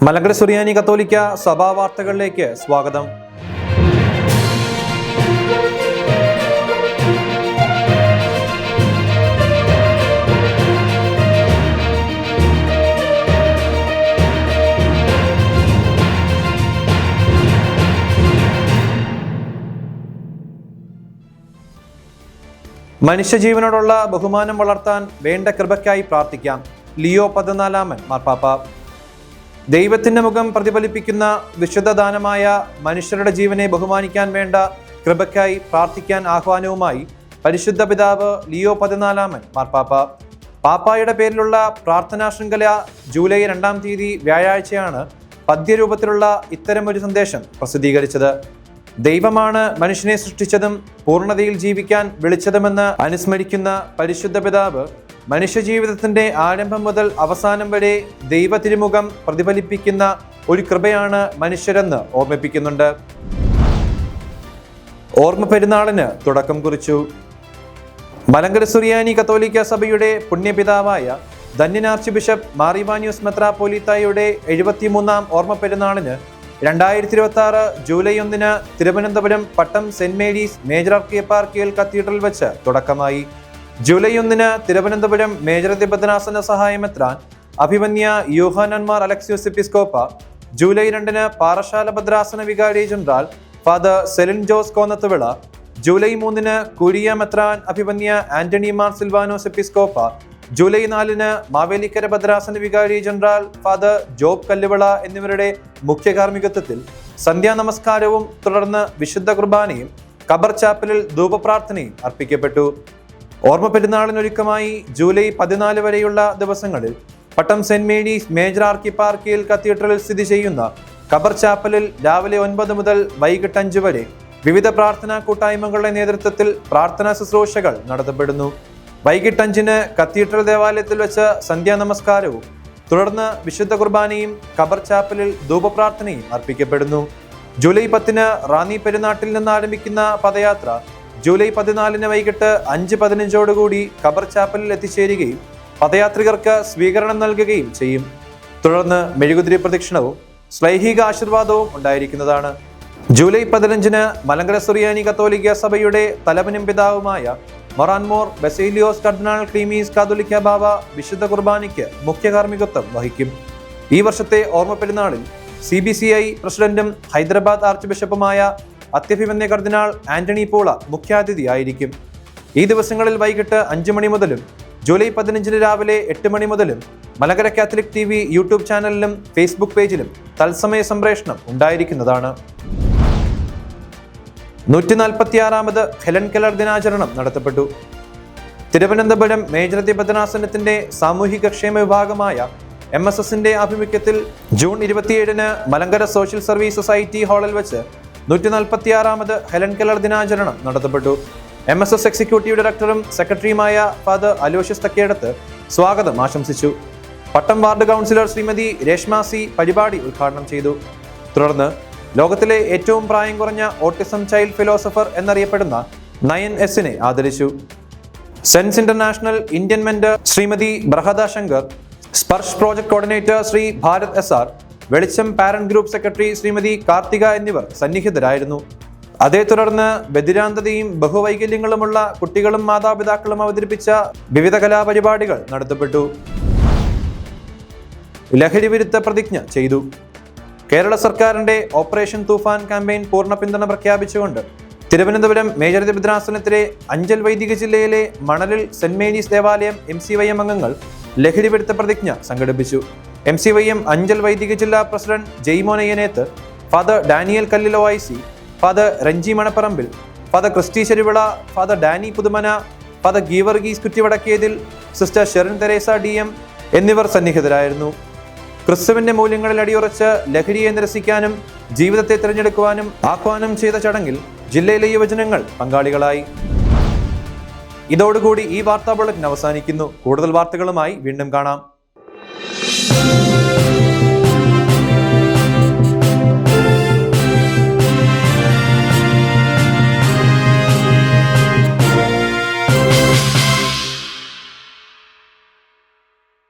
മലങ്കര സുറിയാനി കത്തോലിക്ക സഭാ വാർത്തകളിലേക്ക് സ്വാഗതം. മനുഷ്യജീവനോടുള്ള ബഹുമാനം വളർത്താൻ വേണ്ട കൃപയ്ക്കായി പ്രാർത്ഥിക്കാം. ലിയോ 14 മാർപ്പാപ്പ. ദൈവത്തിന്റെ മുഖം പ്രതിഫലിപ്പിക്കുന്ന വിശുദ്ധദാനമായ മനുഷ്യരുടെ ജീവനെ ബഹുമാനിക്കാൻ വേണ്ട കൃപയ്ക്കായി പ്രാർത്ഥിക്കാൻ ആഹ്വാനവുമായി പരിശുദ്ധ പിതാവ് ലിയോ 14 മാർപ്പാപ്പ. പാപ്പായുടെ പേരിലുള്ള പ്രാർത്ഥനാ ശൃംഖല ജൂലൈ 2 വ്യാഴാഴ്ചയാണ് പദ്യരൂപത്തിലുള്ള ഇത്തരമൊരു സന്ദേശം പ്രസിദ്ധീകരിച്ചത്. ദൈവമാണ് മനുഷ്യനെ സൃഷ്ടിച്ചതും പൂർണ്ണതയിൽ ജീവിക്കാൻ വിളിച്ചതുമെന്ന് അനുസ്മരിക്കുന്ന പരിശുദ്ധ പിതാവ് മനുഷ്യജീവിതത്തിന്റെ ആരംഭം മുതൽ അവസാനം വരെ ദൈവ തിരുമുഖം പ്രതിഫലിപ്പിക്കുന്ന ഒരു കൃപയാണ് മനുഷ്യരെന്ന് ഓർമ്മിപ്പിക്കുന്നുണ്ട്. ഓർമ്മ പെരുന്നാളിന് തുടക്കം കുറിച്ചു. മലങ്കര സുറിയാനി കത്തോലിക്ക സഭയുടെ പുണ്യപിതാവായ ധന്യൻ ആർച്ച് ബിഷപ്പ് മാർ ഇവാനിയോസ് മെത്രാപ്പോലീത്തായുടെ 73ാം ഓർമ്മ പെരുന്നാളിന് 2026 July 1 Thiruvananthapuram Pattom saint Mary's major archieparchial cathedral വെച്ച് തുടക്കമായി. ജൂലൈ 1 തിരുവനന്തപുരം മേജർ ഭദ്രാസന സഹായമെത്രാൻ അഭിമന്യ യോഹന്നാൻ മാർ അലക്സിയോസ് എപ്പിസ്കോപ്പ, ജൂലൈ 2 പാറശാല ഭദ്രാസന വികാരി general father Selin Jose Konnathuvila, July 3 കുരിയ മെത്രാൻ അഭിമന്യ ആന്റണി മാർ സിൽവാനോസ് എപ്പിസ്കോപ്പ, ജൂലൈ 4 മാവേലിക്കര ഭദ്രാസന വികാരി ജനറൽ ഫാദർ ജോബ് കല്ലുവിള എന്നിവരുടെ മുഖ്യ കാർമ്മികത്വത്തിൽ സന്ധ്യാനമസ്കാരവും തുടർന്ന് വിശുദ്ധ കുർബാനയും ഖബർ ചാപ്പലിൽ ധൂപപ്രാർത്ഥനയും അർപ്പിക്കപ്പെട്ടു. ഓർമ്മ പെരുന്നാളിനൊരുക്കമായി ജൂലൈ 14 വരെയുള്ള ദിവസങ്ങളിൽ പട്ടം സെന്റ് മേരീസ് മേജർ ആർക്കിയപ്പാർക്കിയൽ കത്തീഡ്രലിൽ സ്ഥിതി ചെയ്യുന്ന ഖബർ ചാപ്പലിൽ രാവിലെ 9 മുതൽ വൈകിട്ട് 5 വരെ വിവിധ പ്രാർത്ഥനാ കൂട്ടായ്മകളുടെ നേതൃത്വത്തിൽ പ്രാർത്ഥനാ ശുശ്രൂഷകൾ നടത്തപ്പെടുന്നു. വൈകിട്ട് 5 കത്തീഡ്രൽ ദേവാലയത്തിൽ വെച്ച് സന്ധ്യാനമസ്കാരവും തുടർന്ന് വിശുദ്ധ കുർബാനയും ഖബർ ചാപ്പലിൽ ധൂപപ്രാർത്ഥനയും അർപ്പിക്കപ്പെടുന്നു. ജൂലൈ 10 റാന്നി പെരുന്നാട്ടിൽ നിന്ന് ആരംഭിക്കുന്ന പദയാത്ര ജൂലൈ 14 വൈകിട്ട് 5:15 ഖബർ ചാപ്പലിൽ എത്തിച്ചേരുകയും പദയാത്രികർക്ക് സ്വീകരണം നൽകുകയും ചെയ്യും. തുടർന്ന് മെഴുകുതിരി പ്രദക്ഷിണവും ശ്ലൈഹിക ആശീർവാദവും ഉണ്ടായിരിക്കുന്നതാണ്. ജൂലൈ 15 മലങ്കര സുറിയാനി കത്തോലിക്ക സഭയുടെ തലവനും പിതാവുമായ മൊറാൻമോർ ബസേലിയോസ് കർദിനാൾ ക്ലീമീസ് കാതോലിക്ക ബാവ വിശുദ്ധ കുർബാനയ്ക്ക് മുഖ്യ കാർമ്മികത്വം വഹിക്കും. ഈ വർഷത്തെ ഓർമ്മ പെരുന്നാളിൽ CBCI പ്രസിഡന്റും ഹൈദരാബാദ് ആർച്ച് ബിഷപ്പുമായ അത്യഭിമന്യ കർദിനാൾ ആന്റണി പോള മുഖ്യാതിഥിയായിരിക്കും. ഈ ദിവസങ്ങളിൽ വൈകിട്ട് 5 മണി മുതലും ജൂലൈ 15 രാവിലെ 8 മണി മുതലും മലങ്കര കാത്തലിക് TV യൂട്യൂബ് ചാനലിലും ഫേസ്ബുക്ക് പേജിലും തത്സമയ സംപ്രേഷണം ഉണ്ടായിരിക്കുന്നതാണ്. 146ാമത് ഹെലൻ കെല്ലർ ദിനാചരണം നടത്തപ്പെട്ടു. തിരുവനന്തപുരം മേജർ ഭദ്രാസനത്തിന്റെ സാമൂഹിക ക്ഷേമ വിഭാഗമായ MSSന്റെ ആഭിമുഖ്യത്തിൽ June 27 Malankara social service society ഹാളിൽ വെച്ച് 146ാമത് ഹെലൻ കെല്ലർ ദിനാചരണം നടത്തപ്പെട്ടു. MSS എക്സിക്യൂട്ടീവ് ഡയറക്ടറും സെക്രട്ടറിയുമായ ഫാദർ അലോഷ്യസ് തക്കേടത്ത് സ്വാഗതം ആശംസിച്ചു. പട്ടം ward councillor Shrimati Reshma C പരിപാടി ഉദ്ഘാടനം ചെയ്തു. തുടർന്ന് ലോകത്തിലെ ഏറ്റവും പ്രായം കുറഞ്ഞ ഓട്ടിസം ചൈൽഡ് ഫിലോസഫർ എന്നറിയപ്പെടുന്ന നയൻ എസിനെ ആദരിച്ചു. Sense international Indian mentor Shrimati Brahada Shankar, Sparsh project coordinator Shri Bharat SR, Velicham parent group secretary Shrimati Karthika എന്നിവർ സന്നിഹിതരായിരുന്നു. അതേ തുടർന്ന് ബധിരാന്തതയും ബഹുവൈകല്യങ്ങളുമുള്ള കുട്ടികളും മാതാപിതാക്കളും അവതരിപ്പിച്ച വിവിധ കലാപരിപാടികൾ നടത്തപ്പെട്ടു. ലഹരി വിരുദ്ധ പ്രതിജ്ഞ ചെയ്തു. കേരള സർക്കാരിന്റെ ഓപ്പറേഷൻ തൂഫാൻ ക്യാമ്പയിൻ പൂർണ്ണ പിന്തുണ പ്രഖ്യാപിച്ചുകൊണ്ട് തിരുവനന്തപുരം മേജർ ഭദ്രാസനത്തിലെ അഞ്ചൽ വൈദിക ജില്ലയിലെ മണലിൽ സെന്റ് മേരീസ് ദേവാലയം MCYM അംഗങ്ങൾ ലഹരി വിരുദ്ധ പ്രതിജ്ഞ സംഘടിപ്പിച്ചു. MCYM അഞ്ചൽ വൈദിക ജില്ലാ president Jaimon Ayyaneth, father Daniel Kallilo IC, father Ranji Manaparambil, father Christy Cheruvila, father Dani Puthumana, father Geevarghese Kuttivadakkethil, sister Sherin Teresa DM എന്നിവർ സന്നിഹിതരായിരുന്നു. ക്രിസ്തുവിന്റെ മൂല്യങ്ങളിൽ അടിയുറച്ച് ലഹരിയെ നിരസിക്കാനും ജീവിതത്തെ തിരഞ്ഞെടുക്കുവാനും ആഹ്വാനം ചെയ്ത ചടങ്ങിൽ ജില്ലയിലെ യുവജനങ്ങൾ പങ്കാളികളായി. ഇതോടുകൂടി ഈ വാർത്താ ബുള്ളറ്റിൻ അവസാനിക്കുന്നു. കൂടുതൽ വാർത്തകളുമായി വീണ്ടും കാണാം.